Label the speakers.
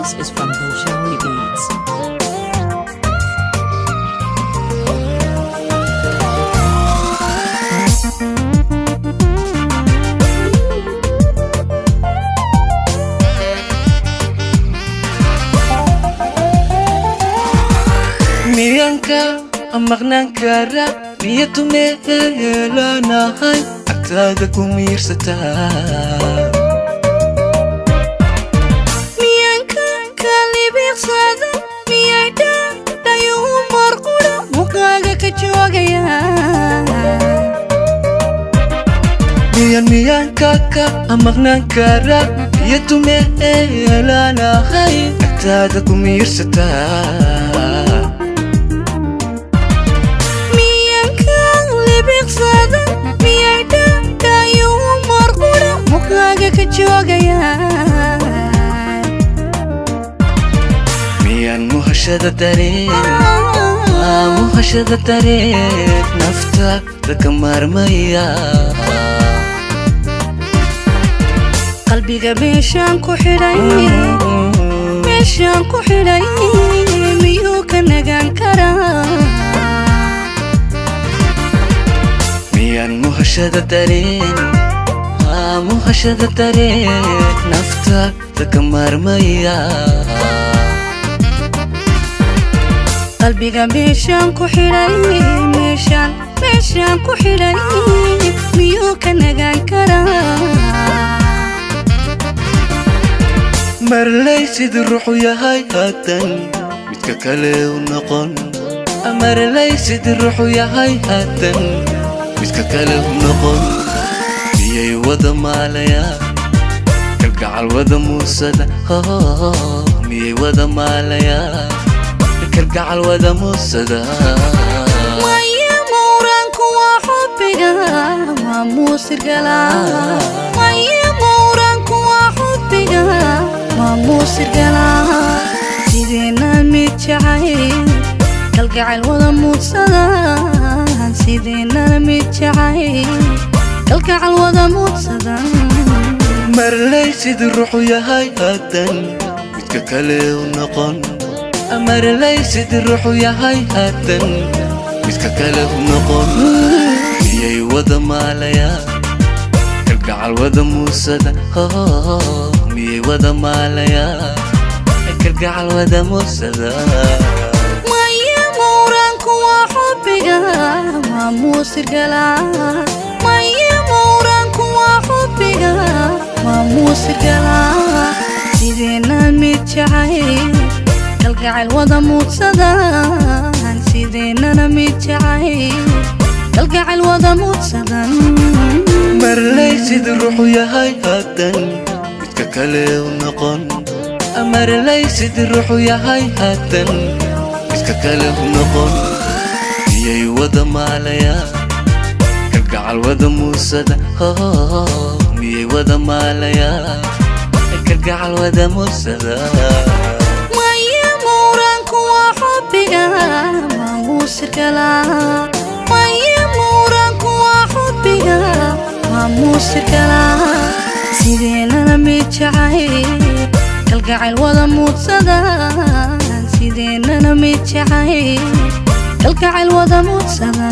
Speaker 1: This is from Bolshoi Beats.
Speaker 2: miyanka amaqnaan kara niyadu meelanahay agtaada ku miirsataa
Speaker 3: miyanka kalibiqsada miyayda dayuu marqura muqaaga ka joogaya
Speaker 2: miyanka amaqnaan kara niyadu meelanahay agtaada ku miirsataa miyan muhashada dareen naftaada ka maarmaya
Speaker 3: qalbiga meeshaan ku xidhay miyuu ka nagaan karaa
Speaker 2: miyan muhashada dareen naftaada ka maarmaya
Speaker 3: qalbiga meeshaan ku xidhay miyuu ka nagaan karaa
Speaker 2: marley sidii ruuxu yahay haatan midka kale u noqon marley sidii ruuxu yahay haatan midka kale u noqon miyay wada maalayaan kalgacal wada muusada miyay wada maalayaan kalgacal wada muusada
Speaker 3: maya mawraanku waa xubbiga waa muusir galaa maya mawraanku waa xubbiga waa muusir galaa sideena mid jacayl kalgacal wada muudsada sideena mid jacayl kalgacal wada muudsada
Speaker 2: marley sidii ruuxu yahay haatan midka kale u noqon marley sidii ruuxu yahay haatan midka kale u noqon miyay wada maalayaan kalgacal wada muusada miyay wada maalayaan kalgacal wada muusada
Speaker 3: maya mawraanku waa xubbiga waa muusir galaa maya mawraanku waa xubbiga waa muusir galaa sideena mid jacayl kalgacal wada muudsada sideenana mid jacayl kalgacal wada muudsada
Speaker 2: marley sidii ruuxu yahay haatan midka kale u noqon marley sidii ruuxu yahay haatan midka kale u noqon miyay wada maalayaan kalgacal wada muusada miyay wada maalayaan kalgacal wada muusada
Speaker 3: maya mawraanku waa xubbiga waa muusir galaa maya mawraanku waa xubbiga waa muusir galaa sideenana mid jacayl kalgacal wada muudsada sideenana mid jacayl kalgacal wada muudsada